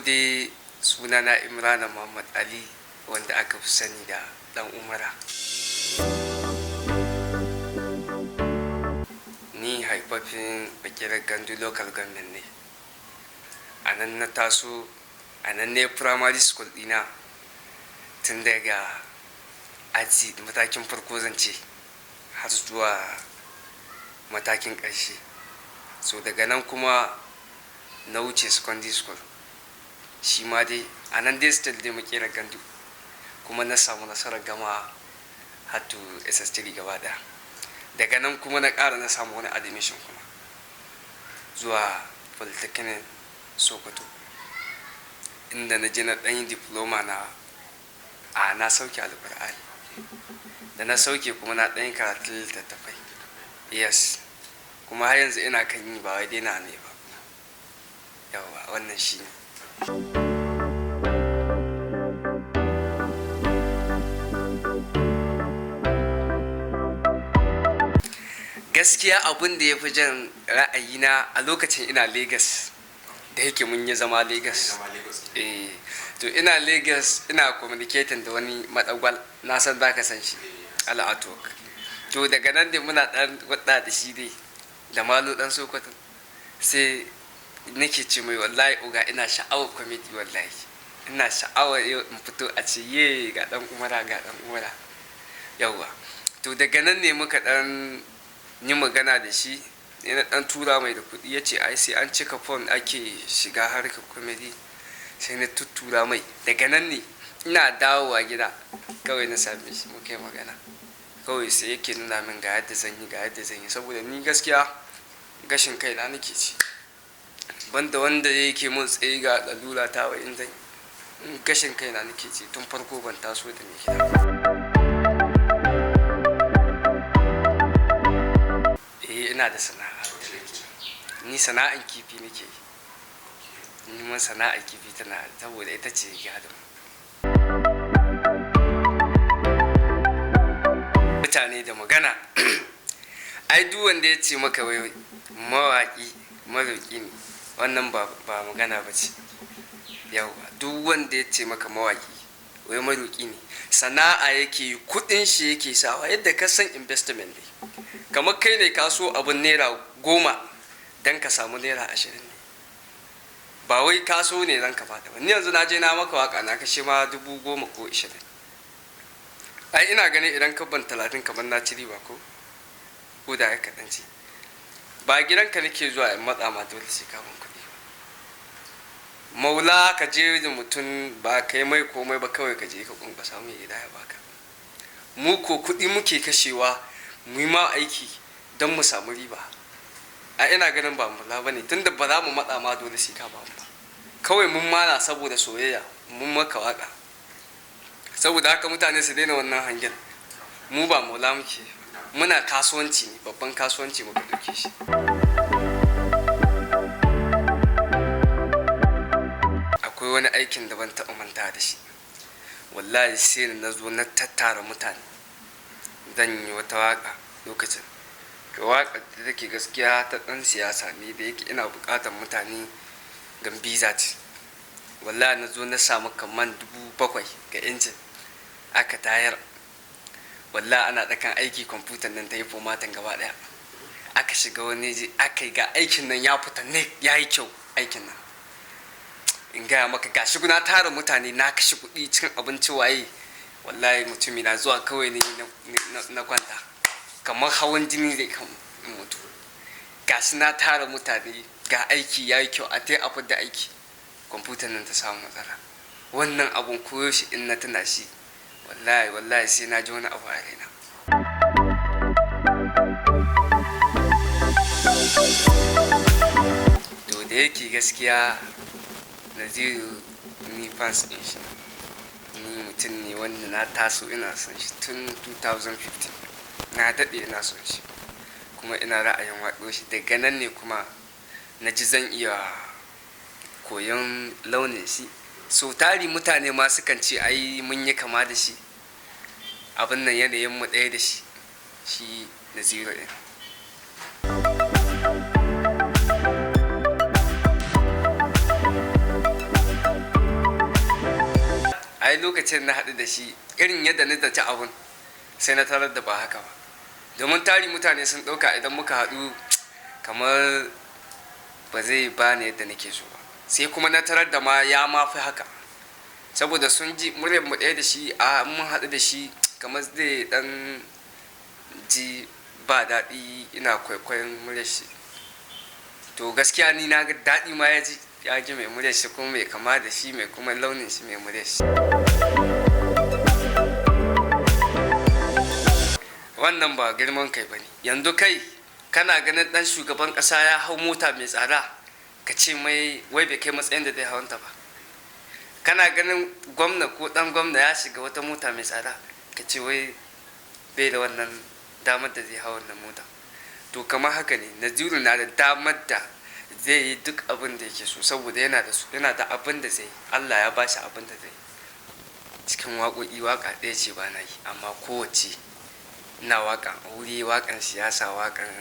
dai sunana Imrana Muhammad Ali wanda aka fi sani da Dan Umara. Ni haifafin Bakirar Gandu local government ne. A nan na taso, a nan ne primary school ɗina tun daga aji matakin farko zance har zuwa matakin ƙarshe. So daga nan kuma na wuce secondary school. Shi ma dai a nan dai still dai Bakirar Gandu, kuma na samu nasarar gama har to SS3 gaba ɗaya. Daga nan kuma na ƙara na samu wani admission kuma zuwa Polytechnic Sokoto, inda na je na ɗan yi diploma na sauke Alƙur'ani. Da na sauke kuma na ɗan yi karatun littattafai. Yes, kuma har yanzu ina kan yi, ba wai dai na ne ba. Yawa, wannan shi ne. Gaskiya abin da ya fi jan ra'ayina a lokacin ina Lagos, da yake mun yi zama Lagos. To ina Lagos ina communicating da wani madagwal, na san za ka san shi, Al'atok. To daga nan dai muna ɗan wadda da shi dai, da Malu ɗan Sokoto. Sai nake ce mai wallahi oga ina sha'awar comedy wallahi. Ina sha'awar yau in fito a ce ye ga Dan Umara ga Dan Umara. Yawwa. To daga nan ne muka ɗan yi magana da shi, na ɗan tura mai da kuɗi, ya ce ai sai an cika form ake shiga harkar comedy. Sai na tuttura mai. Daga nan ne ina dawowa gida kawai na same shi muka yi magana. Kawai sai yake nuna min ga yadda zan yi, saboda ni gaskiya gashin kai na nake ci. Banda wanda yake mun tsaye ga lalura ta wa in gashin kai na nake ci, tun farko ban taso da mai gida ba. Ina da sana'a. Ni sana'an kifi nake yi. Ni ma sana'ar kifi tana, saboda ita ce gadon. Mutane da magana. Ai duk wanda ya ce maka wai mawaƙi maroƙi ne, wannan ba magana ba ce. Yawwa, duk wanda ya ce maka mawaƙi wai maroƙi ne, sana'a yake yi, kuɗin shi yake sawa, yadda ka san investment ne. Kamar kai ne ka so abin naira 10 don ka samu naira 20 ne. Ba wai ka so ne don ka fata ba. Ni yanzu na je na maka waka na kashe ma 10,000 ko 20. Ai ina ganin idan ka ban 30 kamar na ci riba ko da ya kaɗan ci. Ba gidanka nake zuwa in matsa ma dole sai ka ban kuɗi ba. Maula ka je da mutum ba kai mai komai ba, kawai ka je ka kunkwasa mai gida ya baka. Mu ko kuɗi muke kashewa mu yi ma aiki don mu samu riba. A ina ganin ba mula ba ne, tunda ba za mu matsa ma dole sai ka ba mu ba. Kawai mun mana saboda soyayya mun maka waka. Saboda haka mutane su daina wannan hangen. Mu ba mula muke, muna kasuwanci ne, babban kasuwanci muka ɗauke shi. Akwai wani aikin da ban taɓa manta da shi. Wallahi sai na zo na tattara mutane zan yi wata waka lokacin. Waƙar da take gaskiya ta ɗan siyasa ne, da yake ina buƙatar mutane gambiza ce. Wallahi na zo na samu kaman 7,000 ga injin aka tayar. Wallahi ana ɗakan aiki, kwamfutar nan ta yi formatin gaba ɗaya. Aka shiga wani ji aka yi ga aikin nan ya fita ne, ya yi kyau aikin nan. In gaya maka gashi na tara mutane na kashe kuɗi cikin abinci waye. Wallahi mutumi na zuwa kawai ne na kwanta, kamar hawan jini zai kan mutu. Gashi na tara mutane ga aiki ya yi kyau, a ta abu da aiki, kwamfutar nan ta samu matsala. Wannan abun koyo shi in na tuna shi, wallahi sai na ji wani abu a raina. To da yake gaskiya Naziru ni fans ɗin shi. Ni mutum ne wanda na taso ina son shi tun 2015. Na daɗe ina son shi, kuma ina ra'ayin waɗo shi. Daga nan ne kuma na ji zan iya koyon launin shi. So tari mutane ma sukan ce ai mun yi kama da shi, abin nan yanayin mu ɗaya da shi Naziru ɗin. ai lokacin na haɗu da shi irin yadda na zaci abun sai na tarar da ba haka ba, domin tari mutane sun ɗauka idan muka haɗu kamar ba zai ba ni yadda nake so ba, sai kuma na tarar da ma ya ma fi haka, saboda sun ji muryar mu ɗaya da shi a mun haɗu da shi kamar zai ɗan ji ba daɗi ina kwaikwayon muryar shi. To gaskiya ni na ga daɗi ma ya ji mai muryar shi kuma mai kama da shi mai kuma launin shi mai muryar shi. Wannan ba girman kai ba ne. Yanzu kai kana ganin ɗan shugaban ƙasa ya hau mota mai tsada ka ce mai wai bai kai matsayin da zai hawanta ba. Kana ganin gwamna ko ɗan gwamna ya shiga wata mota mai tsada ka ce wai bai da wannan damar da zai hau wannan mota. To kamar haka ne, Naziru na da damar da zai yi duk abin da yake so saboda yana da abin da zai yi. Allah ya ba shi abin da zai yi. Cikin waƙoƙi waƙa ɗaya ce ba na yi, amma kowace ina waƙa wuri, waƙan siyasa, waƙan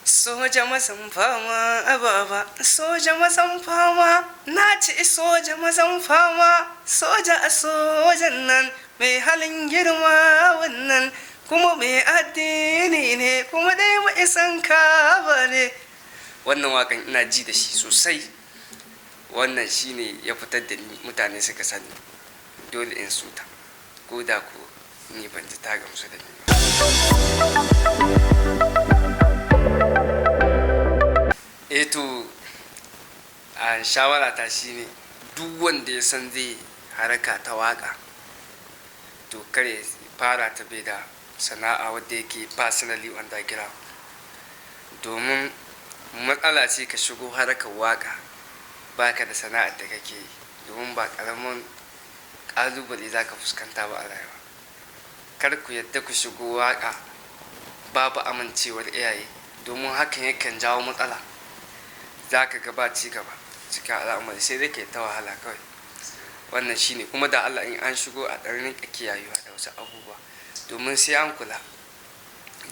soja mazan fama ababa, soja mazan fama na ce soja mazan fama, soja a sojan nan mai halin girma wannan kuma mai addini ne kuma dai mai san kaba ne. Wannan wakan ina ji da shi sosai, wannan shine ya fitar da ni mutane suka sani, dole in suta ko da ko ni ban ji ta gamsu da ni ba. To a shawara ta shine duk wanda ya san zai haraka ta waka to kare fara ta bai da sana'a wadda yake personally underground, domin matsala ce ka shigo harkar waka baka da sana'ar da kake yi, domin ba karamin kalubale za ka fuskanta ba a rayuwa. Kar ku yadda ku shigo waka babu amincewar iyaye, domin hakan yakan jawo matsala, za ka gaba ci gaba cikin al'amari sai dai ke ta wahala kawai. Wannan shine kuma da Allah in an shigo a ɗan rinka kiyayewa da wasu abubuwa, domin sai an kula.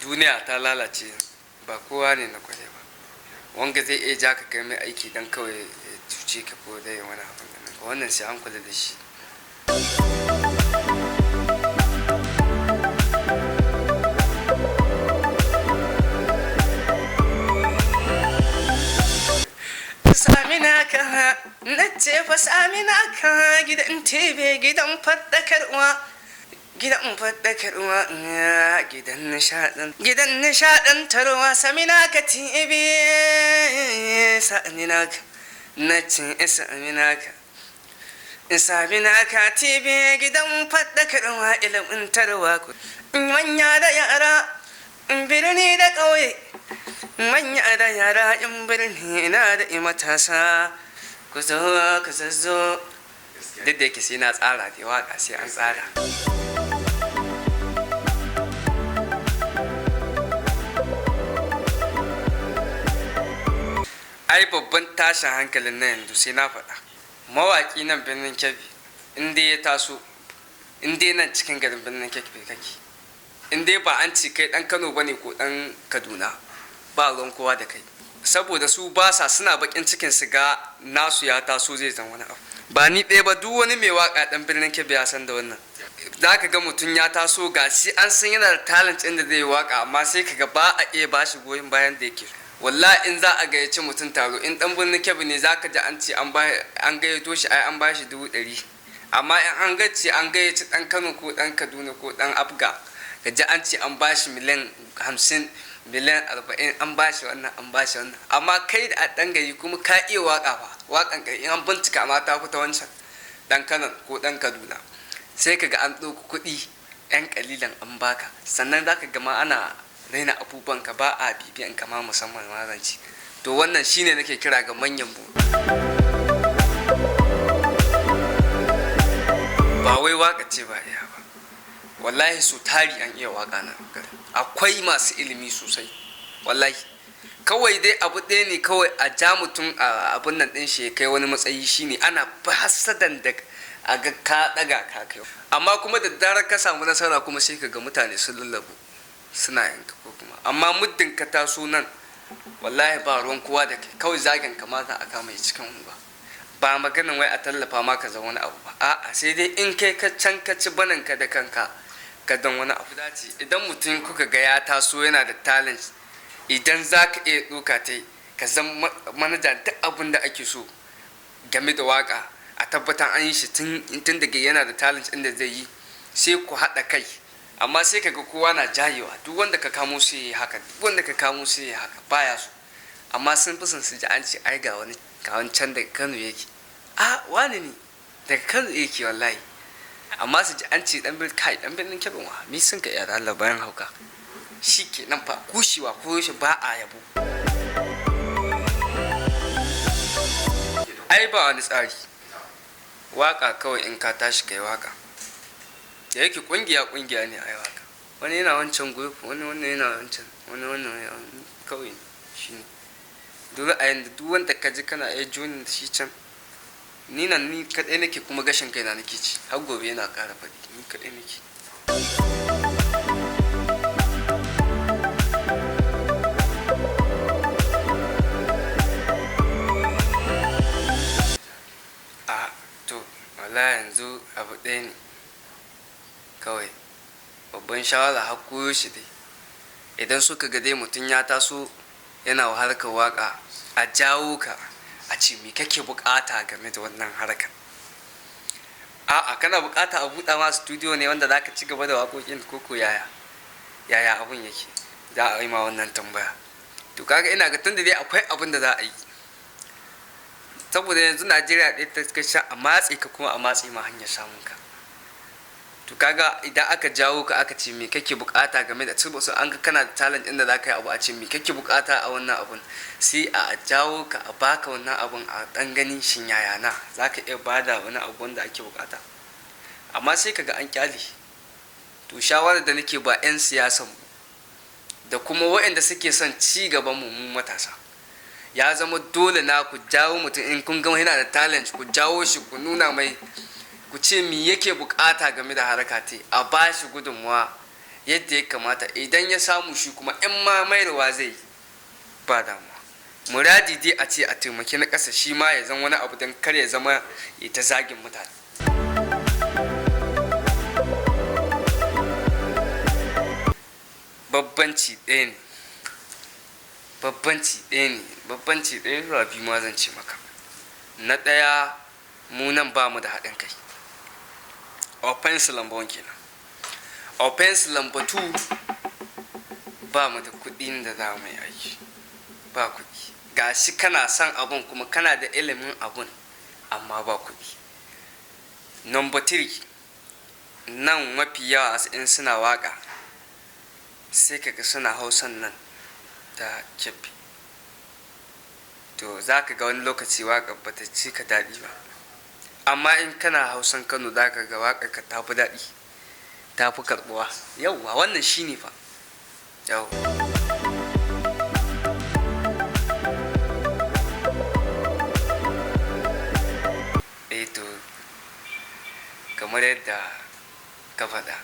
Duniya ta lalace, ba kowa ne na kware ba, wanga zai iya ja ka kai mai aiki don kawai ya cuce ka ko dai wani abin da nan, wannan sai an kula da shi. Samina ka na ce fa samina ka gidan tebe, gidan faɗakarwa, gidan faɗakarwa, gidan nishaɗantarwa. Samina ka tebe, samina ka na ce samina ka, samina ka tebe, gidan faɗakarwa, ilmantarwa. Manya da yara, birni da ƙauye, manya da yara in birni na da matasa, ku zo ku zazzo. Duk da yake sai na tsara da waka sai an tsara. Ai babban tashin hankalin na yanzu sai na faɗa, mawaƙi nan birnin Kebbi inda ya taso, inda nan cikin garin birnin Kebbi kake, inda ba an ce kai ɗan Kano bane ko ɗan Kaduna, ba ruwan kowa da kai, saboda su ba sa suna bakin cikin su ga nasu ya taso zai zama wani abu. Ba ni ɗaya ba, duk wani mai waka ɗan birnin Kebbi ya san da wannan. Za ka ga mutum ya taso ga shi an san yana da talent inda zai yi waka, amma sai ka ga ba a iya ba shi goyon bayan da yake. Wallahi in za a gayyaci mutum taro, in ɗan birnin Kebbi ne za ka ji an ce an gayyato shi ai an ba shi 100,000, amma in an gayyaci ɗan Kano ko ɗan Kaduna ko ɗan Abga, ka ji an ce an ba shi miliyan 50, miliyan 40, an ba shi wannan an ba shi wannan. Amma kai da a ɗan gari kuma ka iya waka ba, wakan kai in an bincika ma ta fita wancan ɗan Kano ko ɗan Kaduna, sai ka ga an ɗauki kuɗi 'yan ƙalilan an baka, sannan za ka ga ma ana raina abubuwan ka, ba a bibiyan ka ma musamman mazanci. To wannan shine nake kira ga manyan mu, ba wai waka ce ba iya ba, wallahi su tari an iya waka na akwai masu ilimi sosai. Wallahi kawai dai abu ɗaya ne kawai a ja mutum a abun nan ɗin shi ya kai wani matsayi, shine ana hasadan da a ga ka ɗaga ka kai, amma kuma da zarar ka samu nasara kuma sai ka ga mutane sun lallabu suna yanka ko kuma amma muddin ka taso nan wallahi ba ruwan kowa da kai kawai zagin kamata a kama cikin unguwa ba maganin wai a tallafa ma ka zama wani abu ba a'a sai dai in kai ka can ka ci banin ka da kanka ka dan wani abu dace idan mutum kuka ga ya taso yana da talent idan za ka iya ɗauka ta ka zama manaja duk abin da ake so game da waka a tabbatar an yi shi tun daga yana da talent inda zai yi sai ku haɗa kai amma sai kaga kowa na jayewa duk wanda ka kamo sai yi haka duk wanda ka kamo sai yi haka baya so amma sun fi son su ji an ce ai ga wani can daga Kano yake wani ne daga Kano yake wallahi amma su ji an ce dan birnin Kebbi wa mi sun ka yara Allah bayan hauka shi ke nan fa kushewa ko shi ba a yabo ai ba wani tsari waka kawai in ka tashi kai waka da yake kungiya ne ai waka wani yana wancan group wani yana wancan wani kawai shi ne dole a yanda duk wanda ka ji kana iya joinin da shi can ni kaɗai nake kuma gashin kaina nake ci har gobe yana ƙara faɗi ni kaɗai nake wala yanzu abu ɗaya ne kawai babban shawara har koyo shi dai idan suka ga dai mutum ya taso yana harkar waka a jawo ka a ce me kake bukata game da wannan harkar kana bukata a buɗa ma studio ne wanda zaka ci gaba da waƙoƙin koko yaya abun yake za a yi ma wannan tambaya to kaga ina ga tunda dai akwai abin da za a yi saboda yanzu Najeriya ɗaya ta kashe a matse ka kuma a matse ma hanyar samun ka to kaga idan aka jawo ka aka ce me kake bukata game da su an ga kana da talent inda za ka yi abu a ce me kake bukata a wannan abun sai a jawo ka a baka wannan abun a dan gani shin yaya na za ka iya bada wani abu wanda ake bukata amma sai kaga an kyale to shawarar da nake ba 'yan siyasan mu da kuma waɗanda suke son ci gaban mu matasa ya zama dole na ku jawo mutum in kun gama yana da talent ku jawo shi ku nuna mai ku ce me yake bukata game da haraka te a ba shi gudunmuwa yadda ya kamata idan ya samu shi kuma in ma mayarwa zai ba damuwa muradi dai a ce a taimaki na ƙasa shi ma ya zama wani abu don kar ya zama ya ta zagin mutane babbanci ɗaya zuwa biyu ma zan ce maka na ɗaya mu nan ba mu da haɗin kai offense lamba 1 kenan offense lamba 2 ba mu da kuɗin da za mu yi aiki ba kuɗi gashi kana son abun kuma kana da ilimin abun amma ba kuɗi number 3 nan mafi yawa in suna waka sai kaga suna hausan nan ta kebbi to za ka ga wani lokaci waƙar ba ta ci ka daɗi ba amma in kana hausan Kano za ka ga waƙar ka ta fi daɗi ta fi karɓuwa yauwa wannan shi ne fa yau to kamar yadda ka faɗa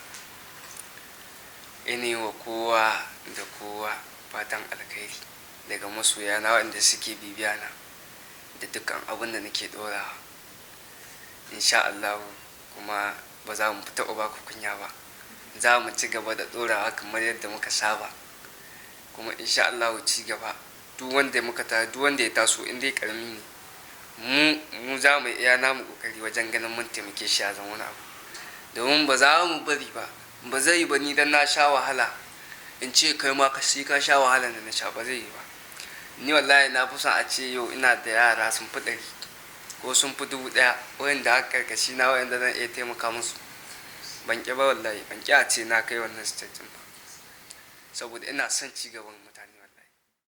ina yi wa kowa da kowa fatan alkhairi daga masoya na waɗanda suke bibiya na da dukkan abin da nake ɗorawa insha Allah kuma ba za mu taɓa ba ku kunya ba za mu ci gaba da ɗorawa kamar yadda muka saba kuma insha Allah ci gaba duk wanda ya taso in dai karami ne mu za mu iya namu kokari wajen ganin mun taimake shi a zama wani abu domin ba za mu bari ba zai ba ni dan na sha wahala in ce kai ma ka sha wahala da na sha ba zai yi ba ni wallahi na fi son a ce yau ina da yara sun fi 100 ko sun fi 1000 wanda aka karkashi na wanda zan iya taimaka musu ban ƙi ba wallahi ban ƙi a ce na kai wannan stage ba saboda ina son ci gaban mutane